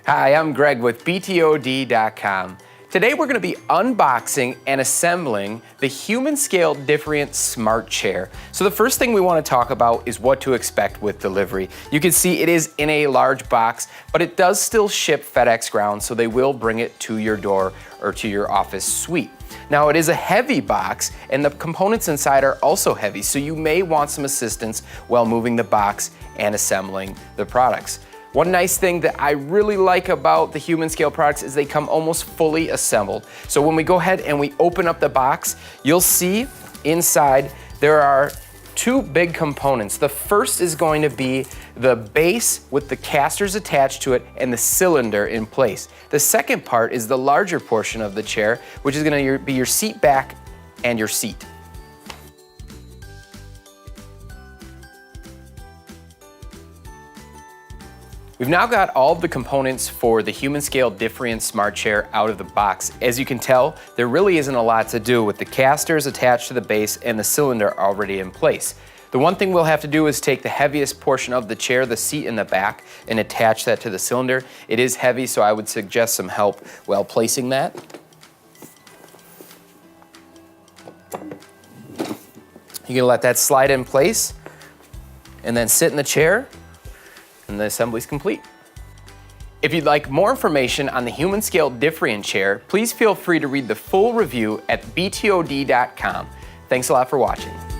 Hi, I'm Greg with BTOD.com. Today we're going to be unboxing and assembling the Humanscale Diffrient Smart Chair. So the first thing we want to talk about is what to expect with delivery. You can see it is in a large box, but it does still ship FedEx ground, so they will bring it to your door or to your office suite. Now it is a heavy box and the components inside are also heavy, so you may want some assistance while moving the box and assembling the products. One nice thing that I really like about the Humanscale products is they come almost fully assembled. So when we go ahead and we open up the box, you'll see inside there are two big components. The first is going to be the base with the casters attached to it and the cylinder in place. The second part is the larger portion of the chair, which is going to be your seat back and your seat. We've now got all of the components for the Humanscale Diffrient Smart Chair out of the box. As you can tell, there really isn't a lot to do with the casters attached to the base and the cylinder already in place. The one thing we'll have to do is take the heaviest portion of the chair, the seat in the back, and attach that to the cylinder. It is heavy, so I would suggest some help while placing that. You're gonna let that slide in place and then sit in the chair, and the assembly is complete. If you'd like more information on the Humanscale Diffrient Chair, please feel free to read the full review at BTOD.com. Thanks a lot for watching.